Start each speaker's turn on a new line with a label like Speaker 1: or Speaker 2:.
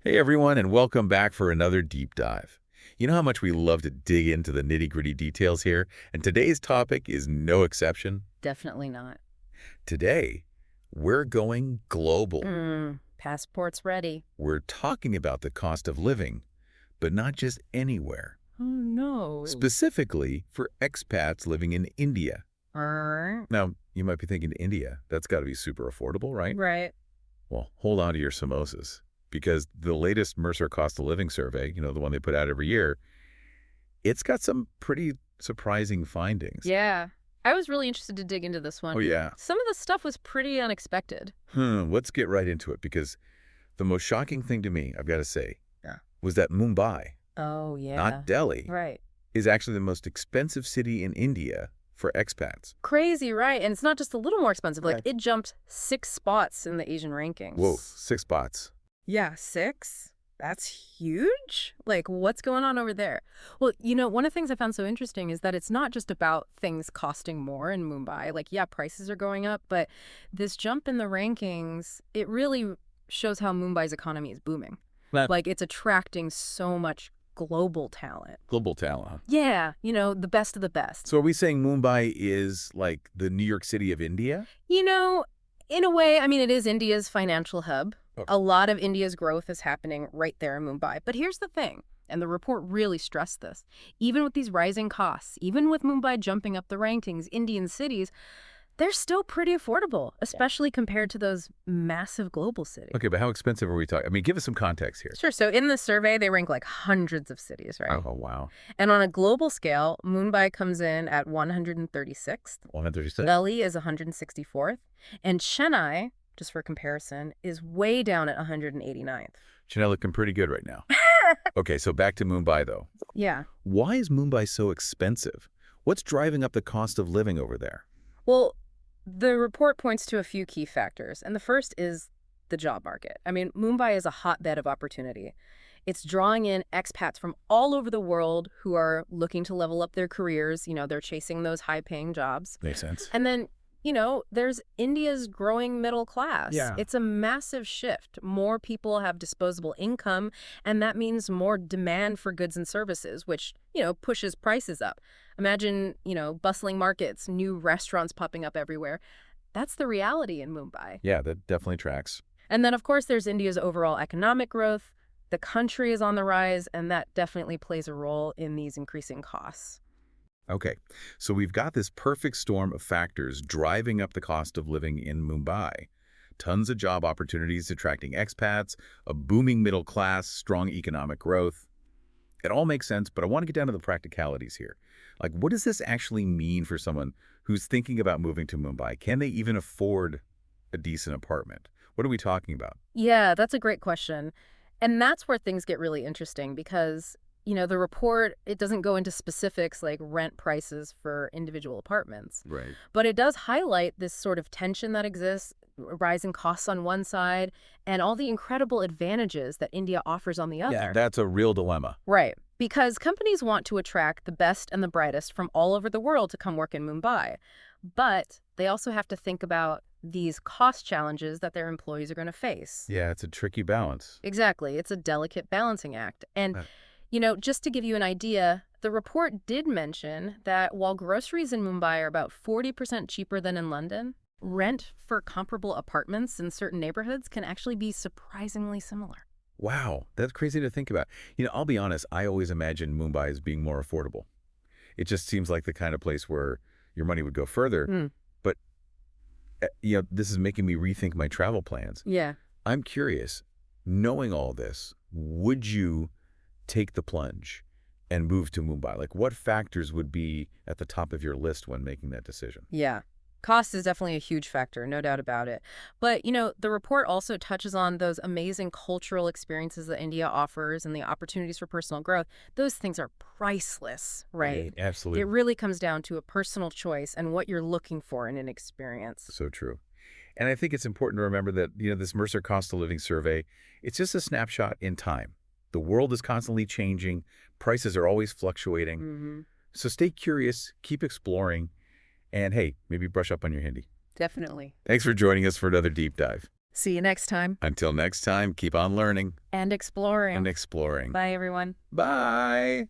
Speaker 1: Hey everyone, and welcome back for another deep dive. You know how much we love to dig into the nitty-gritty details here, and today's topic is no exception.
Speaker 2: Definitely not.
Speaker 1: Today, we're going global.
Speaker 2: Passport's ready.
Speaker 1: We're talking about the cost of living, but not just anywhere.
Speaker 2: Oh, no.
Speaker 1: Specifically for expats living in India. Now, you might be thinking India, that's got to be super affordable, right?
Speaker 2: Right.
Speaker 1: Well, hold on to your samosas, because the latest Mercer cost of living survey, the one they put out every year, it's got some pretty surprising findings.
Speaker 2: Yeah. I was really interested to dig into this one.
Speaker 1: Oh, yeah.
Speaker 2: Some of the stuff was pretty unexpected.
Speaker 1: Let's get right into it, because the most shocking thing to me, I've got to say,
Speaker 2: Yeah.
Speaker 1: was that Mumbai,
Speaker 2: Oh, yeah.
Speaker 1: not Delhi,
Speaker 2: Right.
Speaker 1: is actually the most expensive city in India for expats.
Speaker 2: Crazy, right? And it's not just a little more expensive. Like,
Speaker 1: Right.
Speaker 2: It jumped 6 spots in the Asian rankings.
Speaker 1: Whoa, 6 spots.
Speaker 2: Yeah, 6? That's huge? Like, what's going on over there? Well, one of the things I found so interesting is that it's not just about things costing more in Mumbai. Like, yeah, prices are going up, but this jump in the rankings, it really shows how Mumbai's economy is booming. Like, it's attracting so much global talent.
Speaker 1: Global talent, huh?
Speaker 2: Yeah, the best of the best.
Speaker 1: So are we saying Mumbai is like the New York City of India?
Speaker 2: In a way, it is India's financial hub.
Speaker 1: Okay.
Speaker 2: A lot of India's growth is happening right there in Mumbai. But here's the thing, and the report really stressed this. Even with these rising costs, even with Mumbai jumping up the rankings, Indian cities, they're still pretty affordable, especially compared to those massive global cities.
Speaker 1: Okay, but how expensive are we talking? Give us some context here.
Speaker 2: Sure. So in the survey, they rank like hundreds of cities, right?
Speaker 1: Oh, wow.
Speaker 2: And on a global scale, Mumbai comes in at 136th.
Speaker 1: 136?
Speaker 2: Delhi is 164th. And Chennai, just for comparison, is way down at 189th.
Speaker 1: Chennai looking pretty good right now. Okay, so back to Mumbai, though.
Speaker 2: Yeah.
Speaker 1: Why is Mumbai so expensive? What's driving up the cost of living over there?
Speaker 2: Well, the report points to a few key factors, and the first is the job market. Mumbai is a hotbed of opportunity. It's drawing in expats from all over the world who are looking to level up their careers. They're chasing those high-paying jobs.
Speaker 1: Makes sense.
Speaker 2: And then, there's India's growing middle class.
Speaker 1: Yeah.
Speaker 2: It's a massive shift. More people have disposable income, and that means more demand for goods and services, which, pushes prices up. Imagine, bustling markets, new restaurants popping up everywhere. That's the reality in Mumbai.
Speaker 1: Yeah, that definitely tracks.
Speaker 2: And then, of course, there's India's overall economic growth. The country is on the rise, and that definitely plays a role in these increasing costs.
Speaker 1: Okay, so we've got this perfect storm of factors driving up the cost of living in Mumbai. Tons of job opportunities attracting expats, a booming middle class, strong economic growth. It all makes sense, but I want to get down to the practicalities here. Like, what does this actually mean for someone who's thinking about moving to Mumbai? Can they even afford a decent apartment? What are we talking about?
Speaker 2: Yeah, that's a great question. And that's where things get really interesting because, the report, it doesn't go into specifics like rent prices for individual apartments.
Speaker 1: Right.
Speaker 2: But it does highlight this sort of tension that exists, rising costs on one side, and all the incredible advantages that India offers on the other.
Speaker 1: Yeah, that's a real dilemma.
Speaker 2: Right. Because companies want to attract the best and the brightest from all over the world to come work in Mumbai. But they also have to think about these cost challenges that their employees are going to face.
Speaker 1: Yeah, it's a tricky balance.
Speaker 2: Exactly. It's a delicate balancing act. And, just to give you an idea, the report did mention that while groceries in Mumbai are about 40% cheaper than in London, rent for comparable apartments in certain neighborhoods can actually be surprisingly similar.
Speaker 1: Wow, that's crazy to think about. I'll be honest, I always imagined Mumbai as being more affordable. It just seems like the kind of place where your money would go further. But, this is making me rethink my travel plans.
Speaker 2: Yeah.
Speaker 1: I'm curious, knowing all this, would you take the plunge and move to Mumbai? Like, what factors would be at the top of your list when making that decision?
Speaker 2: Yeah. Cost is definitely a huge factor, no doubt about it. But, the report also touches on those amazing cultural experiences that India offers and the opportunities for personal growth. Those things are priceless, right?
Speaker 1: Absolutely.
Speaker 2: It really comes down to a personal choice and what you're looking for in an experience.
Speaker 1: So true. And I think it's important to remember that, this Mercer cost of living survey, it's just a snapshot in time. The world is constantly changing. Prices are always fluctuating. So stay curious, keep exploring, and hey, maybe brush up on your Hindi.
Speaker 2: Definitely.
Speaker 1: Thanks for joining us for another deep dive.
Speaker 2: See you next time.
Speaker 1: Until next time, keep on learning
Speaker 2: And exploring.
Speaker 1: and exploring.
Speaker 2: Bye, everyone.
Speaker 1: Bye.